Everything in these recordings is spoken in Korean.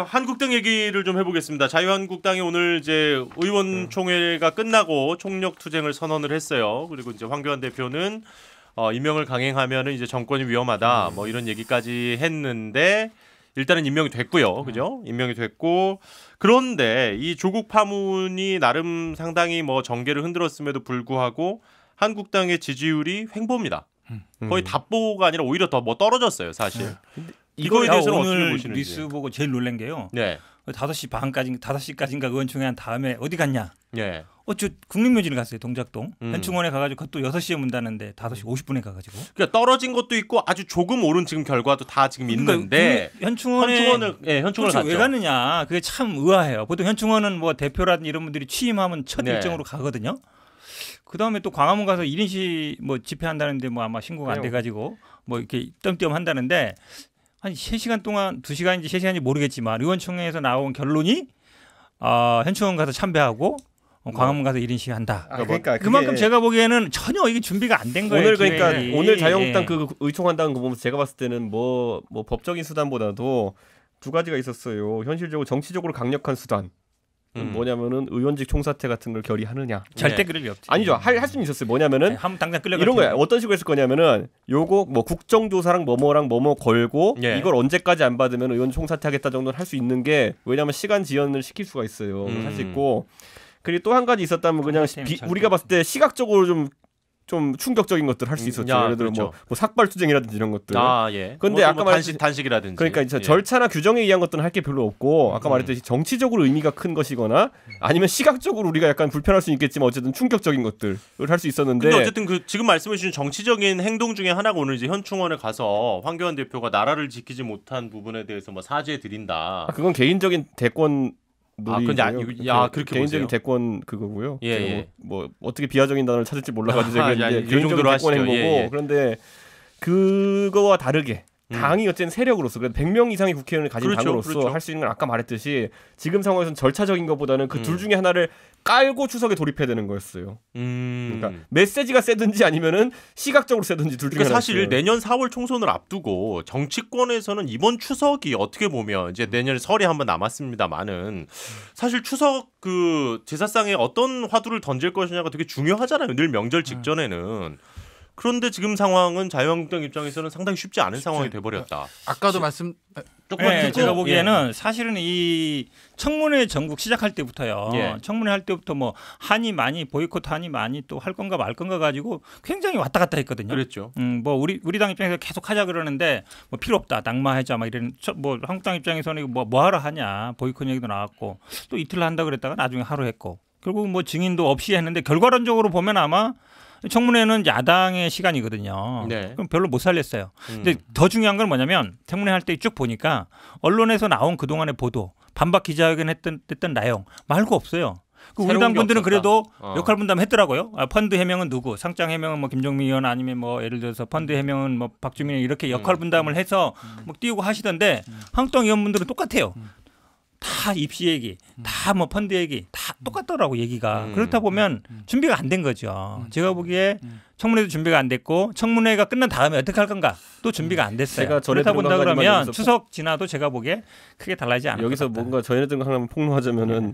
한국당 얘기를 좀 해보겠습니다. 자유한국당이 오늘 이제 의원총회가 끝나고 총력 투쟁을 선언을 했어요. 그리고 이제 황교안 대표는 임명을 강행하면은 이제 정권이 위험하다 뭐 이런 얘기까지 했는데 일단은 임명이 됐고요. 그죠? 임명이 됐고 그런데 이 조국 파문이 나름 상당히 뭐 정계를 흔들었음에도 불구하고 한국당의 지지율이 횡보입니다. 거의 답보가 아니라 오히려 더 뭐 떨어졌어요, 사실. 이거에 대해서는 어떻게 보시는지. 뉴스 보고 제일 놀란 게요. 네. 5시 반까지 5시까지인가 의원총회 한 다음에 어디 갔냐? 네. 저 국립묘지를 갔어요. 동작동. 현충원에 가가지고 그것도 6시에 문 닫는데 5시 50분에 가가지고. 그러니까 떨어진 것도 있고 아주 조금 오른 지금 결과도 다 지금 있는데 현충원을 갔죠. 왜 가느냐? 그게 참 의아해요. 보통 현충원은 뭐 대표라든 이런 분들이 취임하면 첫 네. 일정으로 가거든요. 그 다음에 또 광화문 가서 1인시 뭐 집회한다는데 뭐 아마 신고가 안 돼가지고 뭐 이렇게 띄엄띄엄 한다는데 한 3시간 동안 2시간인지 3시간인지 모르겠지만 의원총회에서 나온 결론이 현충원 가서 참배하고 광화문 가서 1인시 한다. 그러니까 그만큼 제가 보기에는 전혀 이게 준비가 안 된 거예요. 오늘 그러니까 오늘 자유한국당 그 의총한다는 거 보면서 제가 봤을 때는 뭐 법적인 수단보다도 두 가지가 있었어요. 현실적으로 정치적으로 강력한 수단. 뭐냐면은 의원직 총사퇴 같은 걸 결의하느냐. 절대 그럴 리 없지. 아니죠. 할 수는 있었어요. 뭐냐면은 한번 당장 끌려갈 이런 거야. 어떤 식으로 했을 거냐면은 요거 뭐 국정조사랑 뭐뭐랑 뭐뭐 걸고 이걸 언제까지 안 받으면 의원 총사퇴하겠다 정도는 할 수 있는 게 왜냐면 시간 지연을 시킬 수가 있어요. 할 수 있고 그리고 또 한 가지 있었다면 그냥 우리가 봤을 때 시각적으로 좀 충격적인 것들 할 수 있었죠. 예를 들어 그렇죠. 뭐 삭발투쟁이라든지 이런 것들. 예. 근데 아까 말했듯이 단식이라든지. 그러니까 절차나 규정에 의한 것들은 할 게 별로 없고 아까 말했듯이 정치적으로 의미가 큰 것이거나 아니면 시각적으로 우리가 약간 불편할 수 있겠지만 어쨌든 충격적인 것들을 할 수 있었는데. 근데 어쨌든 그 지금 말씀해 주신 정치적인 행동 중에 하나가 오늘 이제 현충원에 가서 황교안 대표가 나라를 지키지 못한 부분에 대해서 뭐 사죄 드린다. 그건 개인적인 대권 근데 그렇게 개인적인 보세요. 대권 그거고요. 예. 뭐 어떻게 비하적인 단어를 찾을지 몰라가지고 제가 이제 이 개인적인 정도로 대권 하시죠. 행보고 예. 그런데 그거와 다르게 당이 어쨌든 세력으로서 100명 이상의 국회의원을 가진 당으로서 할 수 있는 건 아까 말했듯이 지금 상황에서는 절차적인 것보다는 그 둘 중에 하나를 깔고 추석에 돌입해야 되는 거였어요. 그러니까 메시지가 세든지 아니면은 시각적으로 세든지 둘 중에 하나. 사실 내년 4월 총선을 앞두고 정치권에서는 이번 추석이 어떻게 보면 이제 내년에 설이 한번 남았습니다만은 사실 추석 그 제사상에 어떤 화두를 던질 것이냐가 되게 중요하잖아요. 늘 명절 직전에는. 그런데 지금 상황은 자유한국당 입장에서는 상당히 쉽지 않은 상황이 돼버렸다. 아까도 말씀 조금만 듣고 제가 보기에는 사실은 이 청문회 전국 시작할 때부터요. 청문회 할 때부터 뭐 한이 많이 보이콧 한이 많이 또 할 건가 말 건가 가지고 굉장히 왔다 갔다 했거든요. 그랬죠. 뭐 우리 당 입장에서 계속 하자 그러는데 뭐 필요 없다 낙마하자 막 이런 뭐 한국당 입장에서는 뭐 하러 하냐 보이콧 얘기도 나왔고 또 이틀 한다 그랬다가 나중에 하루 했고 결국 뭐 증인도 없이 했는데 결과론적으로 보면 아마 청문회는 야당의 시간이거든요. 그럼 별로 못 살렸어요. 근데 더 중요한 건 뭐냐면 청문회 할 때 쭉 보니까 언론에서 나온 그동안의 보도, 반박 기자회견 했던 내용 말고 없어요. 우리 당 분들은 그래도 역할 분담했더라고요. 펀드 해명은 누구, 상장 해명은 뭐 김종민 의원 아니면 뭐 예를 들어서 펀드 해명은 뭐 박주민 이렇게 역할 분담을 해서 뭐 띄우고 하시던데 한국당 의원분들은 똑같아요. 다 입시 얘기, 다 뭐 펀드 얘기, 다 똑같더라고 얘기가. 그렇다 보면 준비가 안 된 거죠. 제가 보기에 청문회도 준비가 안 됐고 청문회가 끝난 다음에 어떻게 할 건가 또 준비가 안 됐어요. 그렇다 본다 그러면 추석 지나도 제가 보기에 크게 달라지지 않을 것 같다. 여기서 뭔가 전해든 거 하나만 폭로하자면은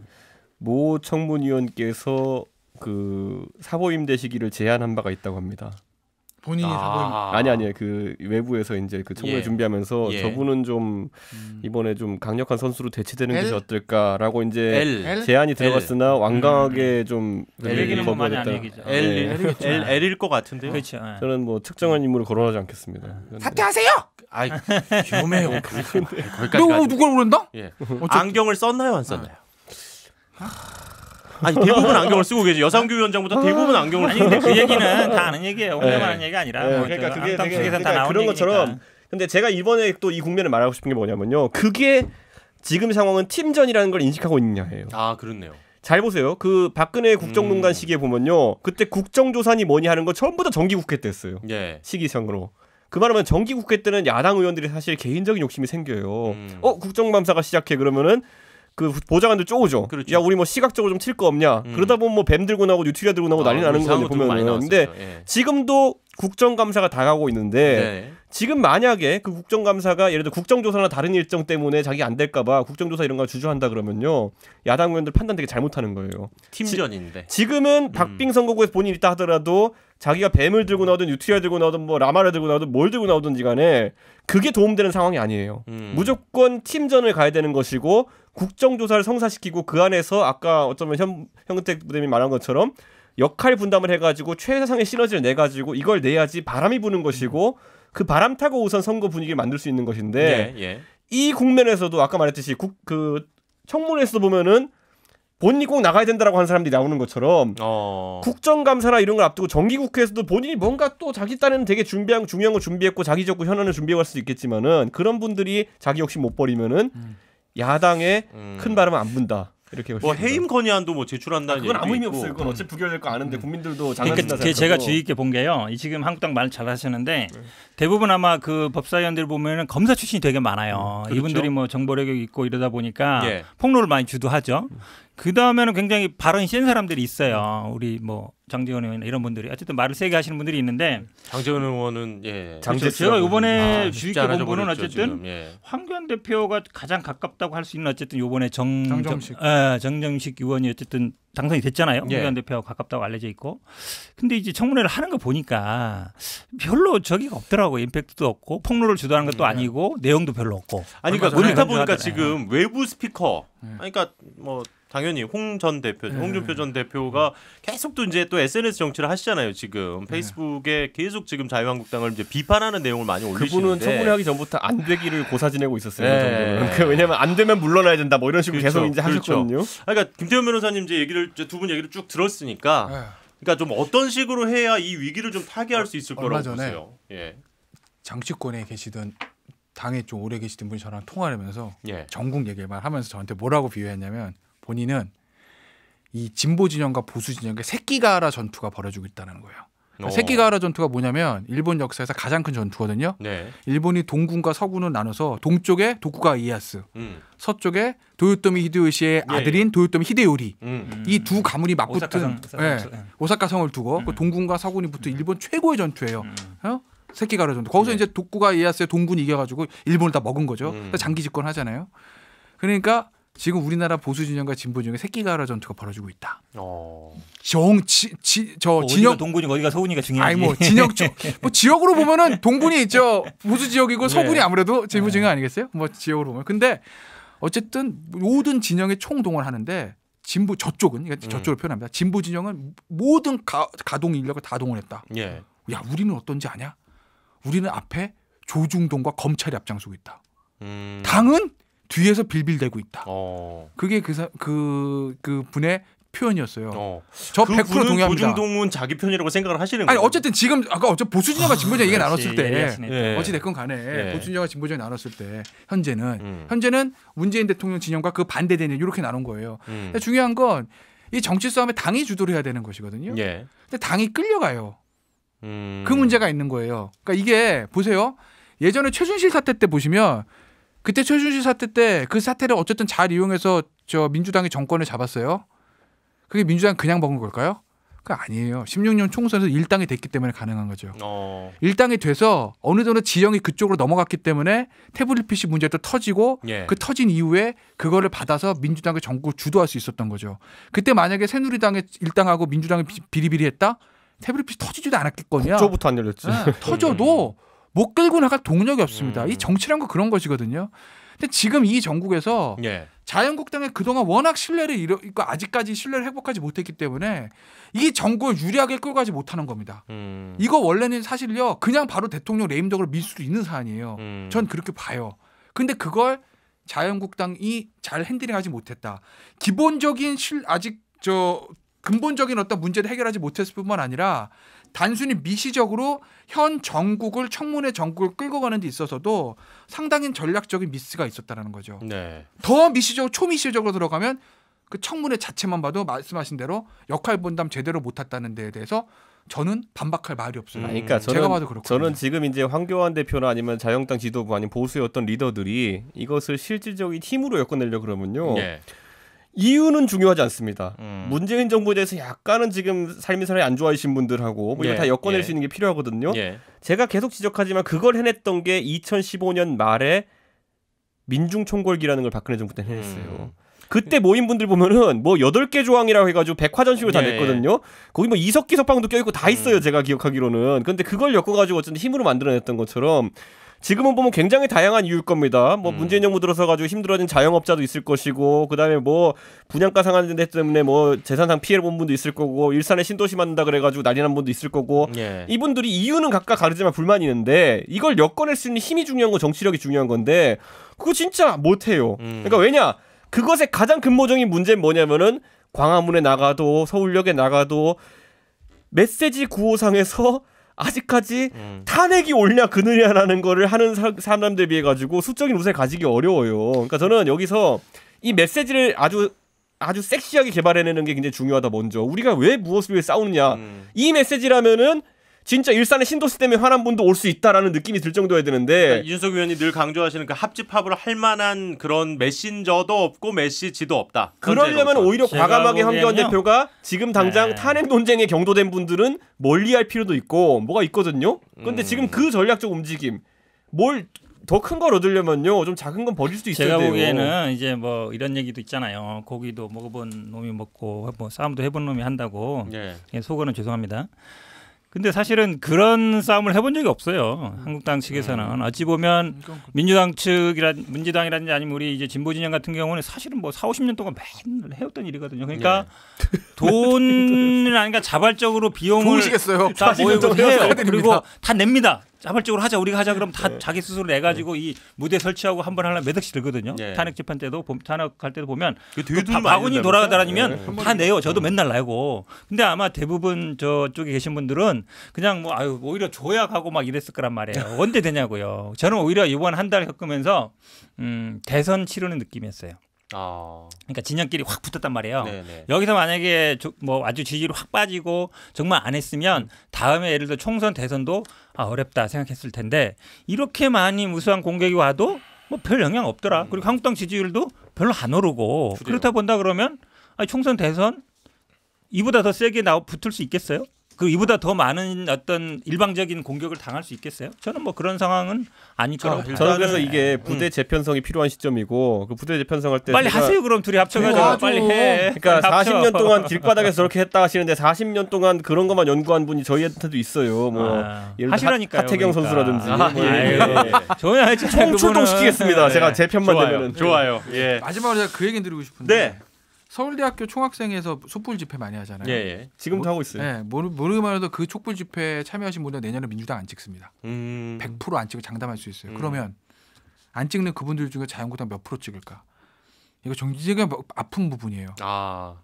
모 청문위원께서 그 사보임 되시기를 제안한 바가 있다고 합니다. 본인이 사보임 아니 그 외부에서 이제 그 청문회 준비하면서 저분은 좀 이번에 좀 강력한 선수로 대체되는 것이 어떨까라고 이제 제안이 들어갔으나 완강하게 좀 얘기는 뭐 많이 안 얘기죠. L일 것 같은데요. 그렇죠. 저는 뭐 특정한 인물을 거론하지 않겠습니다. 사퇴하세요. 아이 위험해요. 너 누굴 모른다? 안경을 썼나요, 안 썼나요? 아니 대부분 안경을 쓰고 계죠. 여상규 위원장보다 대부분 안경을 쓰고. 근데 그 얘기는 다 아는 얘기예요. 혼자만 하는 얘기 아니라. 그러니까 그게 되게 그런 것처럼. 근데 제가 이번에 또 이 국면을 말하고 싶은 게 뭐냐면요. 그게 지금 상황은 팀전이라는 걸 인식하고 있느냐예요. 그렇네요. 잘 보세요. 그 박근혜 국정농단 시기에 보면요. 그때 국정조사니 뭐니 하는 거 전부 다 정기국회 때였어요. 시기상으로. 그 말하면 정기국회 때는 야당 의원들이 사실 개인적인 욕심이 생겨요. 국정감사가 시작해 그러면은 그 보좌관들 쪼오죠. 야 우리 뭐 시각적으로 좀 튈 거 없냐. 그러다 보면 뭐 뱀 들고 나오고 뉴트리아 들고 나오고 난리 나는 거거든요 보면은. 근데 지금도 국정감사가 다가오고 있는데 지금 만약에 그 국정감사가 예를 들어 국정조사나 다른 일정 때문에 자기 안 될까봐 국정조사 이런 거 주저한다 그러면요 야당 의원들 판단 되게 잘못하는 거예요. 팀전인데 지금은 박빙 선거구에서 본인이 있다 하더라도 자기가 뱀을 들고 나오든 유티를 들고 나오든 뭐 라마를 들고 나오든 뭘 들고 나오든지 간에 그게 도움되는 상황이 아니에요. 무조건 팀전을 가야 되는 것이고 국정조사를 성사시키고 그 안에서 아까 어쩌면 현근택 부대님이 말한 것처럼 역할 분담을 해가지고 최상의 시너지를 내가지고 이걸 내야지 바람이 부는 것이고 그 바람 타고 우선 선거 분위기를 만들 수 있는 것인데 이 국면에서도 아까 말했듯이 그 청문회에서 보면은 본인이 꼭 나가야 된다라고 하는 사람들이 나오는 것처럼 국정감사나 이런 걸 앞두고 정기국회에서도 본인이 뭔가 또 자기 딴에는 되게 중요한 거 준비했고 자기 적고 현안을 준비할 수도 있겠지만은 그런 분들이 자기 욕심 못 버리면은 야당에 큰 바람은 안 분다. 이렇게 뭐 해임 건의안도 뭐 제출한다는 그건 아무 의미 있고. 없어요. 그건 어차피 부결될 거 아는데 국민들도 장난친다 그러니까 제가 주의 있게 본 게요. 지금 한국당 말 잘하시는데 대부분 아마 그 법사위원들 보면은 검사 출신이 되게 많아요. 그렇죠. 이분들이 뭐 정보력이 있고 이러다 보니까 폭로를 많이 주도하죠. 그 다음에는 굉장히 발언이 센 사람들이 있어요. 우리 뭐 장제원 의원 이런 분들이 어쨌든 말을 세게 하시는 분들이 있는데 장제원 의원은 제가 이번에 주의 있게 본 분은 어쨌든 지금, 황교안 대표가 가장 가깝다고 할 수 있는 어쨌든 이번에 정정식 의원이 어쨌든 당선이 됐잖아요. 황교안 대표가 가깝다고 알려져 있고. 근데 이제 청문회를 하는 거 보니까 별로 저기가 없더라고요. 임팩트도 없고 폭로를 주도하는 것도 아니고 내용도 별로 없고. 아니 그러니까 그렇다 보니까 지금 외부 스피커 그러니까 뭐 당연히 홍 전 대표, 홍준표 전 대표가 계속 또 이제 또 SNS 정치를 하시잖아요. 지금 페이스북에 계속 지금 자유한국당을 이제 비판하는 내용을 많이 올리시는데 그분은 청문회하기 전부터 안 되기를 고사 지내고 있었어요. 왜냐면 안 되면 물러나야 된다 뭐 이런 식으로 계속 이제 하셨거든요. 그러니까 김태현 변호사님 이제 두 분 얘기를 쭉 들었으니까, 그러니까 좀 어떤 식으로 해야 이 위기를 좀 타개할 수 있을 거라고 보세요. 정치권에 계시던 당에 좀 오래 계시던 분이 저랑 통화를 하면서 전국 얘기를 하면서 저한테 뭐라고 비유했냐면 본인은 이 진보 진영과 보수 진영의 새끼가라 전투가 벌어지고 있다는 거예요. 그러니까 새끼가라 전투가 뭐냐면 일본 역사에서 가장 큰 전투거든요. 일본이 동군과 서군을 나눠서 동쪽에 도쿠가와 이에야스, 서쪽에 도요토미 히데요시의 아들인 도요토미 히데요리 이 두 가문이 맞붙은 오사카 성을 두고 그 동군과 서군이 붙은 일본 최고의 전투예요. 새끼가라 전투. 거기서 이제 도쿠가와 이에야스의 동군이 이겨가지고 일본을 다 먹은 거죠. 장기 집권하잖아요. 그러니까 지금 우리나라 보수 진영과 진보 진영의 새끼가라 전투가 벌어지고 있다. 진영 동군이 어디가 서군이가 중요하지. 아니 뭐 진영 뭐 지역으로 보면은 동군이 있죠. 보수 지역이고 서군이 아무래도 진보 진영 아니겠어요? 뭐 지역으로 보면. 근데 어쨌든 모든 진영에 총동원하는데 진보 저쪽은 그러니까 저쪽을 표현합니다. 진보 진영은 모든 가동 인력을 다 동원했다. 야 우리는 어떤지 아냐? 우리는 앞에 조중동과 검찰이 앞장서고 있다. 당은 뒤에서 빌빌대고 있다. 그게 그 분의 표현이었어요. 저 100% 동의합니다. 조중동은 자기 편이라고 생각을 하시는 거예요. 아니 어쨌든 지금 아까 보수 진영과 진보 진영 얘기 나눴을 때 어찌 됐건 간에 보수 진영과 진보 진영 나눴을 때 현재는 문재인 대통령 진영과 그 반대되는 이렇게 나눈 거예요. 근데 중요한 건 이 정치 싸움에 당이 주도를 해야 되는 것이거든요. 근데 당이 끌려가요. 그 문제가 있는 거예요. 그러니까 이게 보세요. 예전에 최순실 사태 때 보시면 그때 최순실 사태 때 그 사태를 어쨌든 잘 이용해서 저 민주당이 정권을 잡았어요. 그게 민주당 그냥 먹은 걸까요? 그거 아니에요. 16년 총선에서 일당이 됐기 때문에 가능한 거죠. 일당이 돼서 어느 정도 지형이 그쪽으로 넘어갔기 때문에 태블릿 PC 문제도 터지고 그 터진 이후에 그거를 받아서 민주당의 정국을 주도할 수 있었던 거죠. 그때 만약에 새누리당의 일당하고 민주당이 비리비리했다? 태블릿 PC 터지지도 않았겠거든요. 국조부터 안 열렸지. 터져도 못 끌고 나갈 동력이 없습니다. 이 정치란 거 그런 것이거든요. 근데 지금 이 정국에서 자유한국당에 그동안 워낙 신뢰를 잃고 아직까지 신뢰를 회복하지 못했기 때문에 이 정국을 유리하게 끌고 가지 못하는 겁니다. 이거 원래는 사실요 그냥 바로 대통령 레임덕으로 밀 수도 있는 사안이에요. 전 그렇게 봐요. 근데 그걸 자유한국당이 잘 핸들링하지 못했다. 기본적인 근본적인 어떤 문제를 해결하지 못했을 뿐만 아니라 단순히 미시적으로 현 정국을 청문회 정국을 끌고 가는 데 있어서도 상당히 전략적인 미스가 있었다는 거죠. 더 미시적으로 초미시적으로 들어가면 그 청문회 자체만 봐도 말씀하신 대로 역할 분담 제대로 못했다는 데에 대해서 저는 반박할 말이 없어요. 그러니까 제가 봐도 그렇거든요. 저는 지금 이제 황교안 대표나 아니면 자유한국당 지도부 아니면 보수의 어떤 리더들이 이것을 실질적인 힘으로 엮어내려 그러면요. 이유는 중요하지 않습니다. 문재인 정부에 대해서 약간은 지금 삶이 사람이 안 좋아하신 분들하고 뭐 이거 다 엮어낼 수 있는 게 필요하거든요. 제가 계속 지적하지만 그걸 해냈던 게 2015년 말에 민중총궐기라는 걸 박근혜 정부 때 해냈어요. 그때 모인 분들 보면은 뭐 8개 조항이라고 해가지고 백화점식으로 다 냈거든요. 거기 뭐 이석기 석방도 껴있고 다 있어요. 제가 기억하기로는. 근데 그걸 엮어가지고 어쨌든 힘으로 만들어냈던 것처럼 지금은 보면 굉장히 다양한 이유일 겁니다. 뭐 문재인 정부 들어서 가지고 힘들어진 자영업자도 있을 것이고, 그다음에 뭐 분양가 상한제 때문에 뭐 재산상 피해를 본 분도 있을 거고, 일산에 신도시 만든다 그래가지고 난리 난 분도 있을 거고, 이분들이 이유는 각각 다르지만 불만이 있는데 이걸 엮어낼 수 있는 힘이 중요한 거, 정치력이 중요한 건데 그거 진짜 못해요. 그러니까 왜냐? 그것의 가장 근본적인 문제는 뭐냐면은 광화문에 나가도 서울역에 나가도 메시지 구호상에서 아직까지 탄핵이 옳냐 그느냐라는 거를 하는 사람들에 비해 가지고 수적인 우세를 가지기 어려워요. 그러니까 저는 여기서 이 메시지를 아주 섹시하게 개발해내는 게 굉장히 중요하다. 먼저 우리가 왜 무엇을 위해 싸우느냐. 이 메시지라면은 진짜 일산의 신도시 때문에 화난 분도 올 수 있다라는 느낌이 들 정도여야 되는데, 그러니까 이준석 의원이 늘 강조하시는 그 합집합을 할 만한 그런 메신저도 없고 메시지도 없다. 그러려면 오히려 과감하게 황교안 대표가 지금 당장 탄핵 논쟁에 경도된 분들은 멀리할 필요도 있고 뭐가 있거든요. 그런데 지금 그 전략적 움직임 뭘 더 큰 걸 얻으려면요 좀 작은 건 버릴 수도 있어야 돼요. 제가 보기에는 이제 뭐 이런 얘기도 있잖아요. 고기도 먹어본 놈이 먹고 뭐 싸움도 해본 놈이 한다고. 속어는 죄송합니다. 근데 사실은 그런 싸움을 해본 적이 없어요. 한국당 측에서는. 어찌 보면 민주당 민주당이라든지 아니면 우리 이제 진보 진영 같은 경우는 사실은 뭐 40-50년 동안 맨날 해왔던 일이거든요. 그러니까 돈을 아니까 자발적으로 비용을 좋으시겠어요. 다 모이고 해요. 그리고 다 냅니다. 자발적으로 하자, 우리가 하자 그러면 다 자기 스스로 내가지고 이 무대 설치하고 한번 하려면 몇 억씩 들거든요. 탄핵 재판 때도 탄핵할 때도 보면 그 바구니 돌아다니면 다 내요. 저도 맨날 내고. 근데 아마 대부분 저쪽에 계신 분들은 그냥 뭐 아유 오히려 줘야 하고 막 이랬을 거란 말이에요. 언제 되냐고요. 저는 오히려 이번 한 달 겪으면서 대선 치르는 느낌이었어요. 그러니까 진영끼리 확 붙었단 말이에요. 여기서 만약에 뭐 아주 지지율이 확 빠지고 정말 안 했으면 다음에 예를 들어 총선 대선도 어렵다 생각했을 텐데 이렇게 많이 무수한 공격이 와도 뭐 별 영향 없더라. 그리고 한국당 지지율도 별로 안 오르고 그렇다 본다 그러면 총선 대선 이보다 더 세게 붙을 수 있겠어요? 그 이보다 더 많은 어떤 일방적인 공격을 당할 수 있겠어요? 저는 뭐 그런 상황은 아닐 거라고 봅니다. 저는 그래서 이게 부대 재편성이 필요한 시점이고 그 부대 재편성할 때 빨리 하세요. 그럼 둘이 합쳐가지고 빨리 해. 그러니까 40년 동안 길바닥에서 저렇게 했다 하시는데 40년 동안 그런 것만 연구한 분이 저희한테도 있어요. 뭐 하시라니까요. 하태경 그러니까. 선수라든지. 저야 총 출동시키겠습니다. 제가 제 편만 되면은. 좋아요. 마지막으로 제가 그 얘기 드리고 싶은데. 서울대학교 총학생회에서 촛불 집회 많이 하잖아요. 지금도 하고 있어요. 모르기만 해도 그 촛불 집회에 참여하신 분들 내년에 민주당 안 찍습니다. 100% 안 찍고 장담할 수 있어요. 그러면 안 찍는 그분들 중에 자유한국당 몇 프로 찍을까? 이거 정치적인 아픈 부분이에요.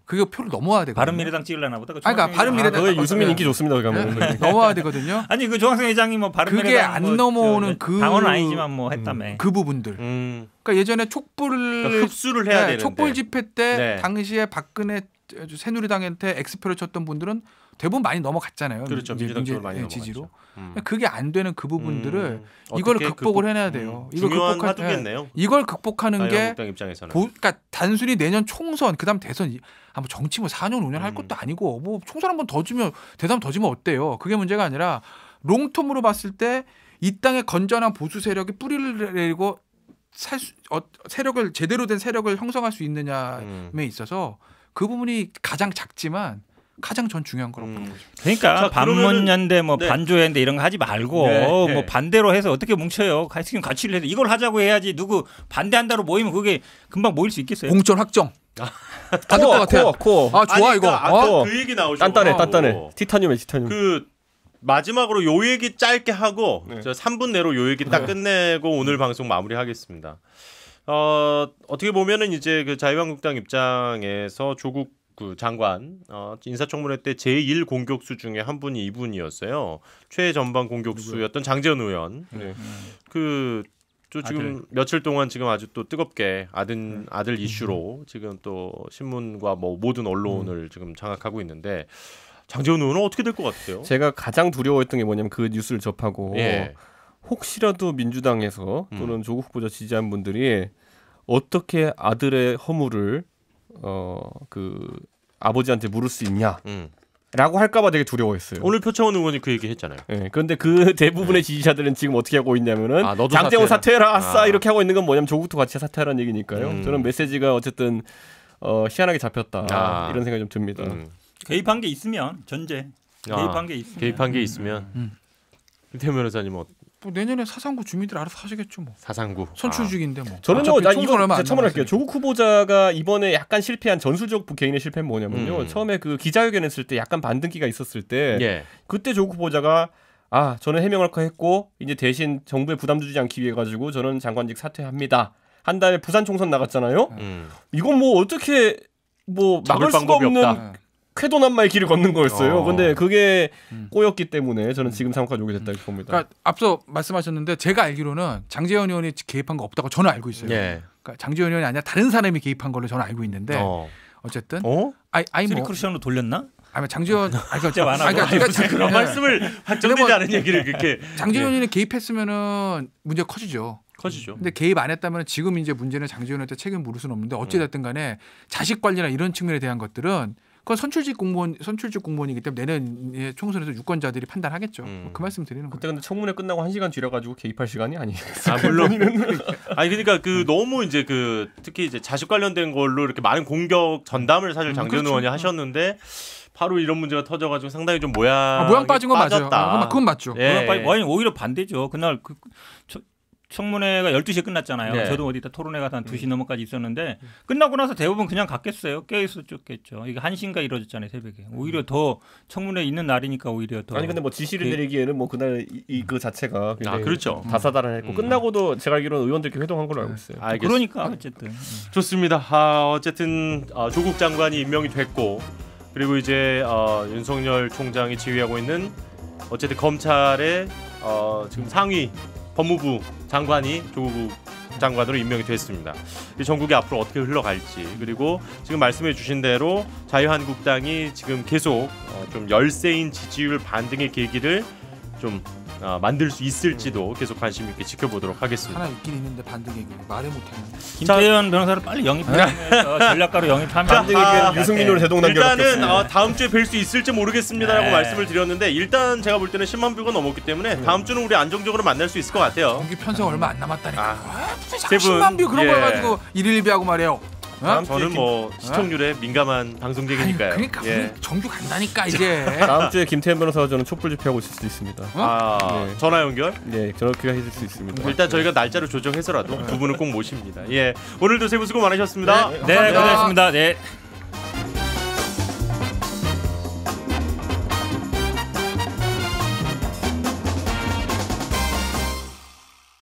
그게 표를 넘어야 되거든요. 바른미래당 찍으려나 보다. 그러니까 바른미래당. 그게 유승민 인기 좋습니다. 넘어야 되거든요. 아니 그 조항생 회장이 뭐 바른미래당 그게 안 넘어오는 그 당원은 아니지만 뭐 했다며. 그 부분들. 그러니까 예전에 촛불을 그러니까 흡수를 해야 되는데. 촛불 집회 때 당시에 박근혜 새누리당한테 엑스표를 쳤던 분들은 대부분 많이 넘어갔잖아요. 그렇죠. 민주당 쪽으로 많이 지지로. 그게 안 되는 그 부분들을 이걸 극복을 해내야 돼요. 중요한 화두겠네요. 이걸 극복하는 게 한국당 입장에서는. 그러니까 단순히 내년 총선 그다음 대선 뭐 정치 뭐 4년 5년 할 것도 아니고 뭐 총선 한 번 더 주면 대선 더 주면 어때요? 그게 문제가 아니라 롱텀으로 봤을 때 이 땅에 건전한 보수 세력이 뿌리를 내리고 세력을 제대로 된 세력을 형성할 수 있느냐에 있어서 그 부분이 가장 작지만 가장 전 중요한 거라고 보는 거죠. 그러니까 반문연대 뭐 반조연대 이런 거 하지 말고 뭐 반대로 해서 어떻게 뭉쳐요? 같이 해서 이걸 하자고 해야지 누구 반대한다로 모이면 그게 금방 모일 수 있겠어요? 공천 확정. 받을 것 같아요. 코어. 좋아 이거. 아까 그 얘기 나오죠. 단단해. 티타늄에 티타늄. 그 마지막으로 요 얘기 짧게 하고 저 3분 내로 요 얘기 딱 끝내고 오늘 방송 마무리하겠습니다. 어떻게 보면은 이제 그 자유한국당 입장에서 조국 그 장관 인사청문회 때 제1 공격수 중에 한 분이 이분이었어요. 최전방 공격수였던 장재현 의원. 저 지금 며칠 동안 지금 아주 또 뜨겁게 아들 이슈로 지금 또 신문과 뭐 모든 언론을 지금 장악하고 있는데 장재현 의원은 어떻게 될 것 같아요? 제가 가장 두려워했던 게 뭐냐면 그 뉴스를 접하고 혹시라도 민주당에서 또는 조국 후보자 지지한 분들이 어떻게 아들의 허물을 그 아버지한테 물을 수 있냐? 라고 할까봐 되게 두려워했어요. 오늘 표창원 의원이 그 얘기 했잖아요. 네, 그런데 그 대부분의 지지자들은 지금 어떻게 하고 있냐면은 장제원 사퇴해라, 아싸 이렇게 하고 있는 건 뭐냐면 조국도 같이 사퇴하라는 얘기니까요. 저는 메시지가 어쨌든 희한하게 잡혔다 이런 생각이 좀 듭니다. 개입한 게 있으면 전제 개입한 게 있으면 김태현 변호사님 뭐 내년에 사상구 주민들 알아서 하시겠죠 뭐. 사상구 선출직인데 뭐. 저는 이거 첨언할게요. 조국 후보자가 이번에 약간 실패한 전술적 개인의 실패는 뭐냐면요. 처음에 그 기자회견 했을 때 약간 반등기가 있었을 때 그때 조국 후보자가 저는 해명할 거 했고 이제 대신 정부에 부담 주지 않기 위해 가지고 저는 장관직 사퇴합니다. 한 다음에 부산 총선 나갔잖아요. 이건 뭐 어떻게 뭐 막을 수가 없는 없다. 쾌도난마의 길을 걷는 거였어요. 근데 그게 꼬였기 때문에 저는 지금 상황까지 오게 됐다 이렇게 봅니다. 그러니까 앞서 말씀하셨는데 제가 알기로는 장제원 의원이 개입한 거 없다고 저는 알고 있어요. 그러니까 장제원 의원이 아니라 다른 사람이 개입한 걸로 저는 알고 있는데 어쨌든 쓰리 크루션으로 돌렸나? 아니 장제원 그런 말씀을 확정되지 않은 얘기를 그렇게 장제원 의원이 개입했으면은 문제가 커지죠. 근데 개입 안 했다면 지금 이제 문제는 장제원한테 책임 물을 수는 없는데 어찌 됐든 간에 자식 관리나 이런 측면에 대한 것들은 그건 선출직 공무원이기 때문에 내년 총선에서 유권자들이 판단하겠죠. 그 말씀 드리는 거예요. 그때 근데 청문회 끝나고 1시간 뒤려가지고 개입할 시간이 아니겠어요. 물론. 그러니까 그 너무 이제 그 특히 이제 자식 관련된 걸로 이렇게 많은 공격 전담을 사실 장제원 의원이 하셨는데 바로 이런 문제가 터져가지고 상당히 좀 모양 빠진 건 맞아요. 그건 맞죠. 오히려 반대죠. 그날 청문회가 12시에 끝났잖아요. 저도 어디다 토론회 가서 한 2시 넘어까지 있었는데 끝나고 나서 대부분 그냥 갔겠어요. 깨있었겠죠. 이게 1시인가 이뤄졌잖아요. 새벽에. 오히려 더 청문회 있는 날이니까 오히려 더. 아니 근데 뭐 지시를 내리기에는 뭐 그날 그 자체가 그렇죠. 다사다난했고 끝나고도 제가 알기로는 의원들끼리 회동한 걸로 알고 있어요. 그러니까 어쨌든 좋습니다. 어쨌든 조국 장관이 임명이 됐고 그리고 이제 윤석열 총장이 지휘하고 있는 어쨌든 검찰의 지금 상위 법무부 장관이 조국 장관으로 임명이 됐습니다. 이 전국이 앞으로 어떻게 흘러갈지 그리고 지금 말씀해 주신 대로 자유한국당이 지금 계속 좀 열세인 지지율 반등의 계기를 좀 만들 수 있을지도 계속 관심 있게 지켜보도록 하겠습니다. 하나 있긴 있는데 반등의 계기 말을 못하는. 김태현 변호사를 빨리 영입하면서 전략가로 영입하면 유승민으로 대동단결. 일단은 다음 주에 뵐 수 있을지 모르겠습니다라고 말씀을 드렸는데 일단 제가 볼 때는 10만 뷰가 넘었기 때문에 다음 주는 우리 안정적으로 만날 수 있을 것 같아요. 경기 편성 얼마 안 남았다니까. 10만 뷰 그런 걸 가지고 일일비하고 말해요. 저는 뭐 시청률에 민감한 방송객이니까요. 그러니까 정규 간다니까 이제. 다음 주에 김태현 변호사가 저는 촛불 집회하고 있을 수도 있습니다. 전화 연결? 네, 그렇게 해줄 수 있습니다. 일단 저희가 날짜를 조정해서라도 두 분을 꼭 모십니다. 오늘도 세 분 수고 많으셨습니다. 네, 고생하셨습니다. 네.